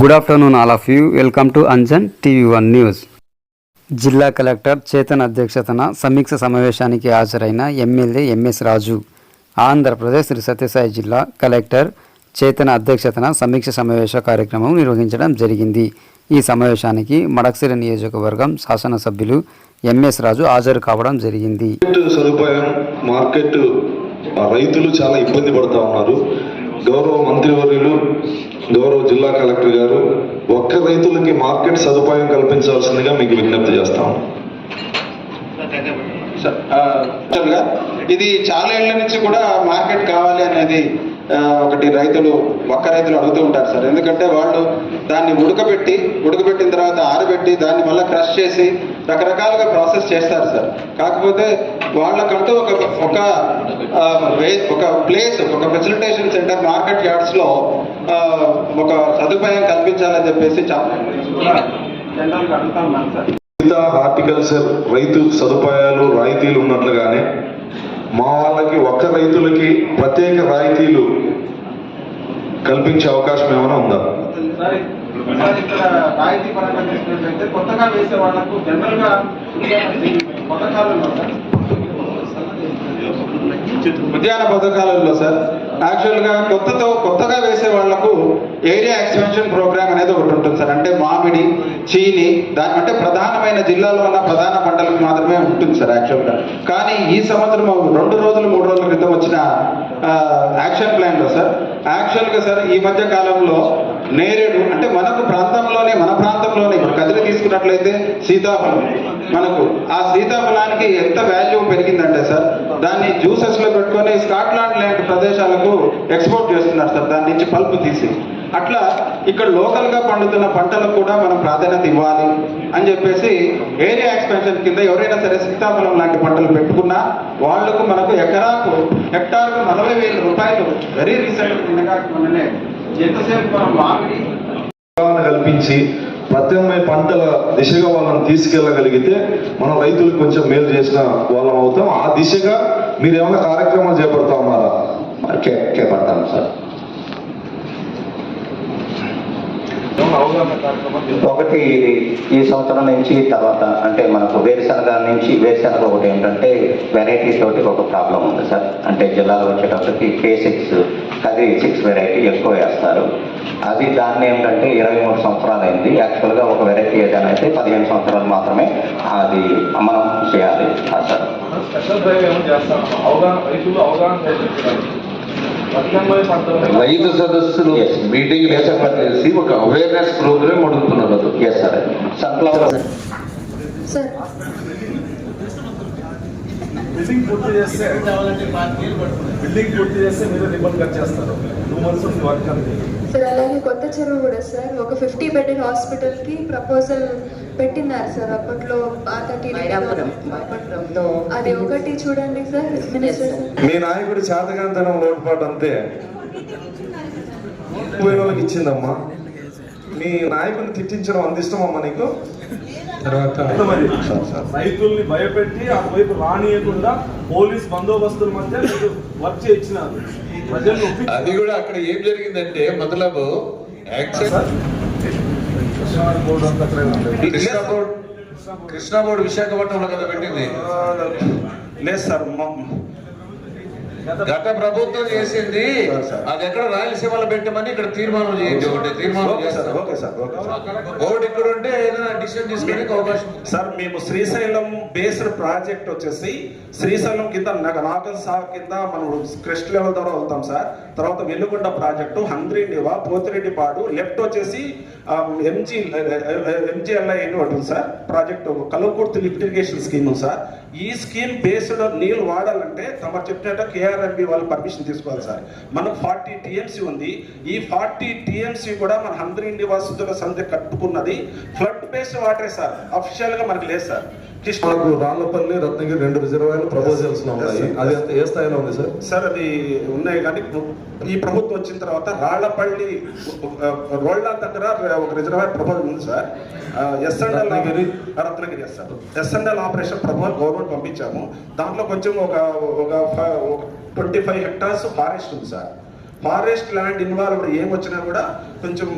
Good afternoon all of you. Welcome to Anjan TV1 news. జిల్లా collector Chetan అధ్యక్షతన సమీక్ష సమావేశానికి హాజరైన ఎమ్మెల్యే ఎంఎస్ రాజు. ఆంధ్రప్రదేశ్ శ్రీ సత్యసాయి జిల్లా కలెక్టర్ చేతన్ అధ్యక్షతన సమీక్ష సమావేశ కార్యక్రమం నిర్వహించడం జరిగింది. ఈ సమావేశానికి మడకశిర నియోజకవర్గం శాసనసభ్యులు ఎంఎస్ రాజు హాజరు కావడం జరిగింది. సదుపాయం మార్కెట్ రైతులు చాలా ఇబ్బంది పడుతూ ఉన్నారు. గౌరవ మంత్రివర్యులు, గౌరవ జిల్లా కలెక్టర్ గారు ఒక్క రైతులకి మార్కెట్ సదుపాయం కల్పించాల్సిందిగా మీకు విజ్ఞప్తి చేస్తాం. ఇది చాలా ఏళ్ల నుంచి కూడా మార్కెట్ కావాలి అనేది ఒకటి ఒక్క రైతులు అడుగుతూ ఉంటారు సార్. ఎందుకంటే వాళ్ళు దాన్ని ఉడకబెట్టిన తర్వాత ఆరబెట్టి దాన్ని మళ్ళీ క్రష్ చేసి రకరకాలుగా ప్రాసెస్ చేస్తారు సార్. కాకపోతే వాళ్ళకంటూ ఒక ప్లేస్, ఒక ఫెసిలిటేషన్ సెంటర్ మార్కెట్ యార్డ్స్ లో ఒక సదుపాయం కల్పించాలని చెప్పేసి జనరల్గా అడుగుతా ఉన్నాను సార్. హార్టికల్చర్ రైతు సదుపాయాలు రాయితీలు ఉన్నట్లుగానే మా వాళ్ళకి ఒక్క రైతులకి ప్రత్యేక రాయితీలు కల్పించే అవకాశం ఏమైనా ఉందా? ఇక్కడ రాయితీ పరంగా తీసుకున్నట్లయితే కొత్తగా వేసే వాళ్ళకు జనరల్ గా పథకాలలో ఉద్యాన పథకాలలో సార్ యాక్చువల్ గా కొత్తగా వేసే వాళ్లకు ఏరియా ఎక్స్పెన్షన్ ప్రోగ్రామ్ అనేది ఒకటి ఉంటుంది సార్. అంటే మామిడి, చీని, దాని అంటే ప్రధానమైన జిల్లాలో ఉన్న ప్రధాన పంటలకు మాత్రమే ఉంటుంది సార్ యాక్చువల్ గా. కానీ ఈ సంవత్సరం 2 రోజులు 3 రోజుల క్రితం వచ్చిన యాక్షన్ ప్లాన్ లో సార్ యాక్చువల్ గా సార్ ఈ మధ్య కాలంలో నేరేడు అంటే మన ప్రాంతంలోనే ఇప్పుడు కదిలి తీసుకున్నట్లయితే సీతాఫలం, మనకు ఆ సీతాఫలానికి ఎంత వాల్యూ పెరిగిందంటే సార్ దాన్ని జ్యూసెస్ లో పెట్టుకొని స్కాట్లాండ్ లాంటి ప్రదేశాలకు ఎక్స్పోర్ట్ చేస్తున్నారు సార్, దాని నుంచి పల్ప్ తీసి. అట్లా ఇక్కడ లోకల్ గా పండుతున్న పంటలకు కూడా మనం ప్రాధాన్యత ఇవ్వాలి అని చెప్పేసి ఏరియా ఎక్స్పెన్షన్ కింద ఎవరైనా సరే సీతాఫలం లాంటి పంటలు పెట్టుకున్నా వాళ్లకు మనకు హెక్టార్కు 40,000 రూపాయలు వెరీ రీసెంట్ మొన్ననే ఎంతసేపు మనం మామిడి కల్పించి ప్రత్యామ్నాయ పంటల దిశగా వాళ్ళని తీసుకెళ్ళగలిగితే మనం రైతులకు కొంచెం మేలు చేసిన వాళ్ళం అవుతాం. ఆ దిశగా మీరు ఏమైనా కార్యక్రమాలు చేపడతా ఉన్నారా? చేపడతాం సార్. ఒకటి ఈ సంవత్సరం నుంచి తర్వాత అంటే మనకు వేరుశనగ ఒకటి ఏంటంటే వెరైటీ తోటి ఒక ప్రాబ్లం ఉంది సార్. అంటే జిల్లాలో వచ్చేటప్పటికి K6 అది 6 వెరైటీ ఎక్కువ వేస్తారు. అది దాన్ని ఏంటంటే 23 సంవత్సరాలు అయింది. యాక్చువల్గా ఒక వెరైటీ ఏదైనా అయితే 15 సంవత్సరాలు మాత్రమే అది మనం చేయాలి సార్. రైతు సదస్సులు మీటింగ్ చేసి ఒక అవేర్నెస్ ప్రోగ్రామ్ అడుగుతున్నారు. Yes sir. సన్ఫ్లవర్ బిల్డింగ్ పూర్తి చేస్తే మీరు రిబన్ కట్ చేస్తారు. 2 months of వర్క్ అనేది సార్. అలాగే కొత్త చెరువు కూడా సార్ ఒక 50 బెడ్ హాస్పిటల్ కి ప్రపోజల్ పెట్టినారు సార్. అప్పట్లో పాత అది ఒకటి చూడండి సార్. మినిస్టర్ మీ నాయకుడి చేతగాంతనం లోటుపాటు అంతే వాళ్ళకి ఇచ్చిందమ్మా. మీ నాయకుడిని తిట్టించడం అంత ఇష్టమమ్మా నీకు? తర్వాత రైతుల్ని భయపెట్టి ఆ వైపు రానియకుండా పోలీస్ బందోబస్తుల మధ్య వర్క్ చేయించినారు. అది కూడా అక్కడ ఏం జరిగిందంటే మొదలబు కృష్ణా బోర్డు విశాఖపట్నంలో కదా పెట్టింది. లేదు సార్, గత ప్రభుత్వం చేసింది. అది ఎక్కడ రాయలసీమలో పెట్టమని ఇక్కడ తీర్మానం చేయండి. ఒకటి తీర్మానం బోర్డు ఇక్కడ ఉంటే ఏదైనా డిసిషన్ తీసుకునే అవకాశం సార్. మేము శ్రీశైలం బేస్డ్ ప్రాజెక్ట్ వచ్చేసి శ్రీశైలం కింద నాగల్ సాగు కింద మనం క్రెస్ట్ లెవెల్ ద్వారా వెళ్తాం సార్. తర్వాత వెల్లుగొండ ప్రాజెక్టు, హంద్రీనివా, పోతిరెడ్డిపాడు, లెఫ్ట్ వచ్చేసి MGLI ఉంటుంది sir project, Kalwakurthy lift irrigation scheme sir. ఈ స్కీమ్ బేస్డ్ నీళ్ళు వాడాలంటే తమ చెప్పినట్టు KRMB వాళ్ళు పర్మిషన్ తీసుకోవాలి సార్. మనకు 40 TMC ఉంది. ఈ 40 TMC కూడా మన హంద్రీనివా సుధుల సంధి కట్టుకున్నది ఫ్లడ్ బేస్డ్ వాటరే సార్. అఫీషియల్ గా మనకు లేదు సార్. మనకు రాళ్లపల్లి, రత్నగిరి 2 రిజర్వాయర్లు ప్రపోజల్స్ ఉన్నాయి. అది అంత ఏ స్థాయిలో ఉంది సార్? సార్ అది ఉన్నాయి కానీ ఈ ప్రభుత్వం వచ్చిన తర్వాత రాళ్లపల్లి రోళ్ళ దగ్గర ఒక రిజర్వాయర్ ప్రపోజల్ ఉంది sir. Ratnagiri sir SNL operation proposal government పంపించాము. దాంట్లో కొంచెం ఒక 25 hectares ఫారెస్ట్ ఉంది సార్. ఫారెస్ట్ ల్యాండ్ ఇన్వాల్వ్ ఏమొచ్చినా కూడా కొంచెం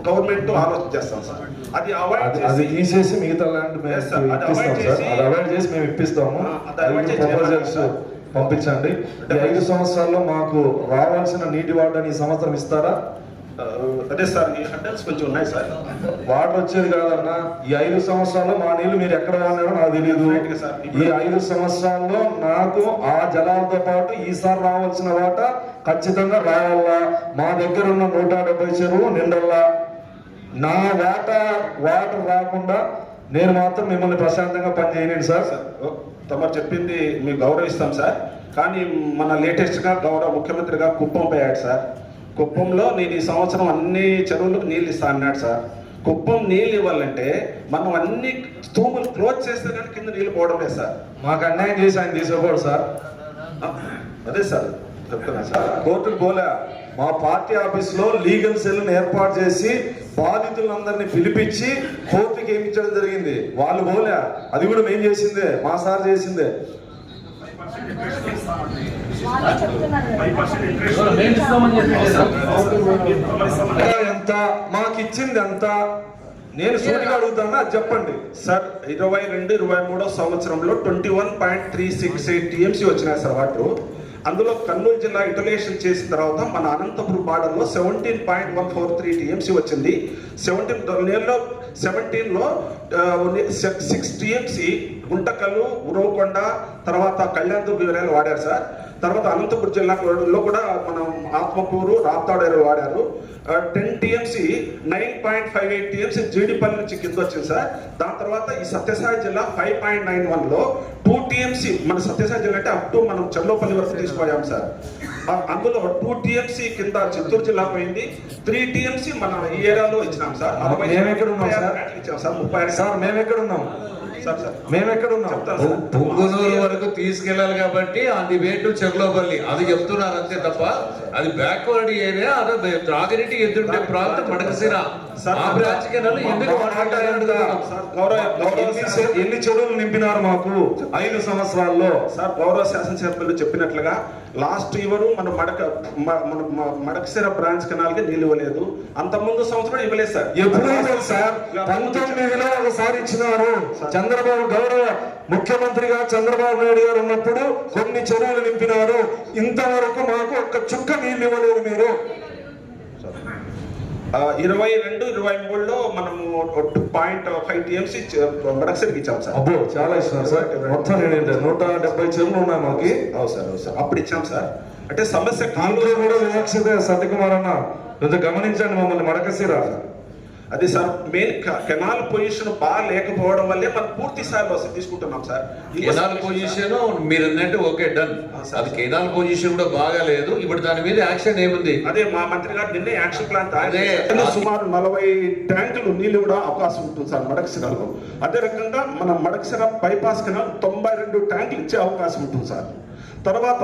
గవర్నమెంట్ ఆలోచన చేస్తాం సార్. అది అవాయిడ్ అది తీసేసి మిగతా ల్యాండ్ Yes, sir. అది avoid చేసి- అది అవాయిడ్ చేసి మేము ఇప్పిస్తాము. అది avoid చేసి ప్రపోజల్స్ పంపించండి. ఈ 5 సంవత్సరాల్లో మాకు రావాల్సిన నీటి వాటాన్ని ఈ సంవత్సరం ఇస్తారా? అదే సార్, ఈ హండల్స్ కొంచెం ఉన్నాయి సార్. వాటర్ వచ్చేది కాదన్నా. ఈ 5 సంవత్సరాల్లో మా నీళ్లు మీరు ఎక్కడ వాడినారో నాకు తెలియదు. ఈ 5 సంవత్సరాల్లో నాకు ఆ జలాలతో పాటు ఈసారి రావాల్సిన వాటా ఖచ్చితంగా రావాలా. మా దగ్గర ఉన్న 170 చెరువు నిండల్లా. నా వాటర్ రాకుండా నేను మాత్రం మిమ్మల్ని ప్రశాంతంగా పనిచేయలేను సార్. తమరు చెప్పింది మేము గౌరవిస్తాం సార్. కానీ మన లేటెస్ట్గా గౌరవ ముఖ్యమంత్రిగా కుప్పం పోయాడు సార్. కుప్పంలో నేను ఈ సంవత్సరం అన్ని చెరువులకు నీళ్ళు ఇస్తా అన్నాడు సార్. కుప్పం నీళ్ళు ఇవ్వాలంటే మనం అన్ని స్తూములు క్లోజ్ చేస్తే కానీ కింద నీళ్ళు పోవడం లేదు సార్. మాకు అన్యాయం చేసి ఆయన తీసుకోకూడదు సార్. అదే సార్ చెప్తున్నా సార్. కోర్టుకు పోలే, మా పార్టీ ఆఫీస్లో లీగల్ సెల్ని ఏర్పాటు చేసి బాధితులందరినీ పిలిపించి కోర్టుకి ఏమిచ్చడం జరిగింది. వాళ్ళు పోలే, అది కూడా మేము చేసిందే, మా సార్ చేసిందే. ఎంత మాకు ఇచ్చింది ఎంత నేను సూటిగా అడుగుతానా చెప్పండి సార్. 22-23 సంవత్సరంలో 21.368 టీఎంసీ వచ్చినాయి సార్ వాటర్. అందులో కర్నూలు జిల్లా యుటిలైజేషన్ చేసిన తర్వాత మన అనంతపురం బార్డర్లో 17.143 టీఎంసీ వచ్చింది. 17లో 6 టీఎంసీ గుంటకల్లు, ఉరవకొండ, తర్వాత కళ్యాణదుర్గ ఏరియాలు వాడారు సార్. తర్వాత అనంతపురం జిల్లాలో కూడా మనం ఆత్మకూరు, రాప్తాడు వాడారు. 10 టీఎంసీ 9.58 టీఎంసీ జీడిపల్లి నుంచి కింద వచ్చింది సార్. దాని తర్వాత ఈ సత్యసాయి జిల్లా 5.91లో 2 టీఎంసీ మన సత్యసాయి జిల్లా అంటే అప్ టు మనం చెల్లపల్లి వరకు తీసుకుపోయాం సార్. అందులో 2 టీఎంసీ కింద చిత్తూరు జిల్లా పోయింది. 3 టీఎంసీ మన ఈ ఏరియాలో ఇచ్చినాం సార్. మేము ఎక్కడ ఉన్నాం సార్? ఇచ్చాం సార్. 36 సార్ మేము ఎక్కడ ఉన్నాం? మేము ఎక్కడ ఉన్నాం? పుంగునూరు వరకు తీసుకెళ్లాలి కాబట్టి అది వేటు చెర్లోపల్లి అది చెప్తున్నారు అంతే తప్ప అది బ్యాక్వర్డ్ ఏరియా. అది త్రాగినీటి ఎదురుండే ప్రాంతం మడకసిర ఆ బ్రాంచ్ కెనాల్ ఎందుకు ఎన్ని చెరువులు నింపినారు మాకు 5 సంవత్సరాల్లో? సార్ గౌరవ శాసనసభ్యులు చెప్పినట్లుగా లాస్ట్ ఇయర్ మన మడకసిర బ్రాంచ్ కెనాల్ కి నీళ్ళు ఇవ్వలేదు. అంత ముందు సంవత్సరం ఇవ్వలేదు సార్. ఎప్పుడు ఇవ్వలేదు సార్? 19లో ఒకసారి ఇచ్చినారు. చంద్రబాబు గౌరవ ముఖ్యమంత్రిగా చంద్రబాబు నాయుడు గారు ఉన్నప్పుడు కొన్ని చెరువులు నింపినారు. ఇంతవరకు మాకు ఒక్క చుక్క నీళ్ళు ఇవ్వలేదు మీరు. 22-23లో మనము 0.5 టీఎంసీ మడకసిరికి ఇచ్చాం సార్. అబ్బో చాలా ఇస్తున్నారు సార్. మొత్తం 170 చెరువులు ఉన్నాయి మాకు. అవును సార్, అవును సార్, అప్పుడు ఇచ్చాం సార్. అంటే సమస్య కాంగ్రెస్ కూడా వివక్షతే సత్యకుమార్ అన్న కొంచెం గమనించండి మమ్మల్ని మడకసిరా. అది సార్ మెయిన్ కెనాల్ పొజిషన్ బాగా లేకపోవడం వల్లే మనం పూర్తి స్థాయిలో తీసుకుంటున్నాం సార్. కెనాల్ పొజిషన్ మీరు అన్నట్టు ఓకే డన్. అది కెనాల్ పొజిషన్ కూడా బాగాలేదు. ఇప్పుడు దాని మీద యాక్షన్ ఏముంది? అదే మా మంత్రి గారు నిన్నే యాక్షన్ ప్లాన్ అదే సుమారు 40 ట్యాంకులు నీళ్లు కూడా అవకాశం ఉంటుంది సార్ మడకసిరాలో. అదే రకంగా మన మడకసిర బైపాస్ కెనాల్ 92 ట్యాంకులు ఇచ్చే అవకాశం ఉంటుంది సార్. తర్వాత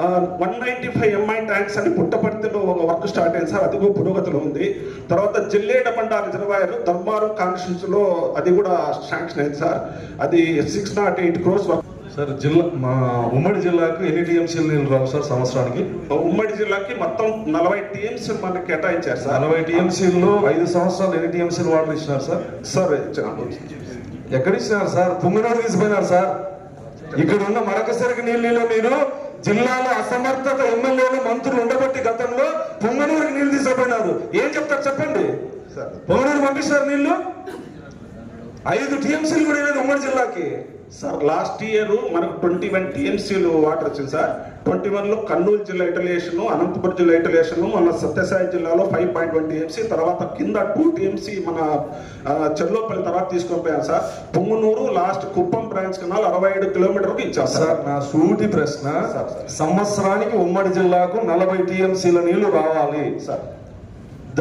195 ఎంఐ ట్యాంక్స్ అని పుట్టపర్తిలో ఒక వర్క్ స్టార్ట్ అయింది సార్. అది కూడా పురోగతిలో ఉంది. తర్వాత జిల్లేడబండ రిజర్వాయర్ ధర్మారం కాన్స్టిట్యూన్సీ లో అది కూడా శాంక్షన్ అయింది సార్. అది 608 crores వర్క్. సార్ జిల్లా మా ఉమ్మడి జిల్లాకు ఎన్ని టీఎంసీలు నీళ్ళు రావు సార్ సంవత్సరానికి? ఉమ్మడి జిల్లాకి మొత్తం 40 టీఎంసీ మనకి కేటాయించారు సార్. 40 టీఎంసీల్లో 5 సంవత్సరాలు ఎన్ని టీఎంసీలు వాటర్ ఇచ్చినారు సార్? సార్ ఎక్కడ ఇచ్చినారు సార్? పుంగనూరు తీసిపోయినారు సార్. ఇక్కడ ఉన్న మడకసిరకు నీళ్ళు మీరు జిల్లాలో అసమర్థత ఎమ్మెల్యేలు మంత్రులు ఉండబట్టి గతంలో పుంగనూరుకి నీళ్లు తీసుకుపోయినారు. ఏం చెప్తారు చెప్పండి? పుంగనూరు పంపిస్తారు నీళ్లు. 5 టీఎంసీలు కూడా లేదు ఉమ్మడి జిల్లాకి సార్. లాస్ట్ ఇయర్ మనకు 21 టీఎంసీలు వాటర్ వచ్చింది సార్. 21లో కర్నూలు జిల్లా యుటిలైజేషన్, అనంతపురం జిల్లా యుటిలైజేషన్, మన సత్యసాయి జిల్లాలో 5.1 టీఎంసీ, తర్వాత కింద 2 టీఎంసీ మన చెర్లోపల్లి తర్వాత తీసుకొని పోయాం sir. Punganur last Kuppam branch canal 67 కిలోమీటర్లకు ఇచ్చాం సార్. నా సూటి ప్రశ్న, సంవత్సరానికి ఉమ్మడి జిల్లాకు 40 టీఎంసీల నీళ్లు రావాలి సార్.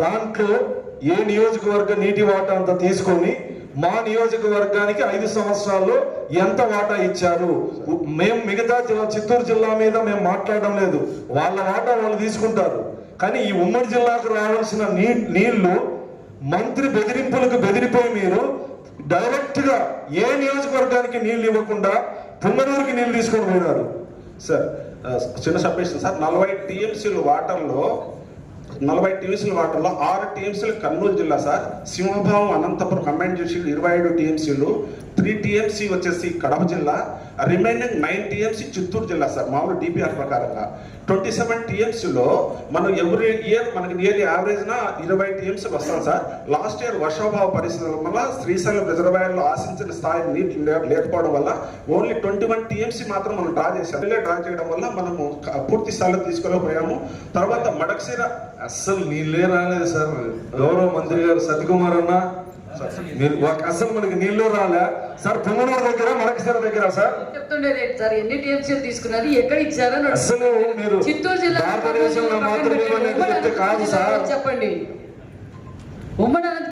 దాంట్లో ఏ నియోజకవర్గ నీటి వాటా అంత తీసుకొని మా నియోజకవర్గానికి 5 సంవత్సరాల్లో ఎంత వాటా ఇచ్చారు? మేము మిగతా జిల్లా చిత్తూరు జిల్లా మీద మేము మాట్లాడడం లేదు. వాళ్ళ వాటా వాళ్ళు తీసుకుంటారు. కానీ ఈ ఉమ్మడి జిల్లాకు రావాల్సిన నీళ్లు మంత్రి బెదిరింపులకు బెదిరిపోయి మీరు డైరెక్ట్ గా ఏ నియోజకవర్గానికి నీళ్లు ఇవ్వకుండా పుంగనూరుకి నీళ్లు తీసుకొని పోయినారు సార్. చిన్న సబ్మిషన్ సార్ 40 టీఎంసీల వాటర్లో 6 టీఎంసీలు కర్నూలు జిల్లా సార్, సింహభావం అనంతపురం కంబైన్ చేసి 27 టీఎంసీలు, 3 టీఎంసీ వచ్చేసి కడప జిల్లా, రిమైనింగ్ 9 టీఎంసీ చిత్తూరు జిల్లా సార్. మామూలు డిపిఆర్ ప్రకారంగా 27 టీఎంసీలో మనం ఎవ్రీ ఇయర్ మనకి నియర్లీ యావరేజ్న 20 టీఎంసీ వస్తాం సార్. లాస్ట్ ఇయర్ వర్షాభావ పరిస్థితుల వల్ల శ్రీశైలం రిజర్వాయర్లో ఆశించిన స్థాయి నీటి లేకపోవడం వల్ల ఓన్లీ 21 టీఎంసీ మాత్రం మనం డ్రా చేసాం. డ్రా చేయడం వల్ల మనము పూర్తి స్థాయిలో తీసుకోలేకపోయాము. తర్వాత మడకశిర అస్సలు నీళ్ళే రాలేదు సార్. గౌరవ మంత్రి గారు సత్యకుమార్ అన్న మీరు అసలు మనకి నీళ్ళు రాలే సార్. పొంగనూరు దగ్గర మడకశిర దగ్గర సార్ చెప్తుండేది సార్, ఎన్ని టీఎంసీలు తీసుకున్నారు, ఎక్కడ ఇచ్చారని అసలు మీరు చిత్తూరు జిల్లా భారతదేశంలో మాత్రం చెప్తే కాదు సార్. చెప్పండి. ఉమ్మడి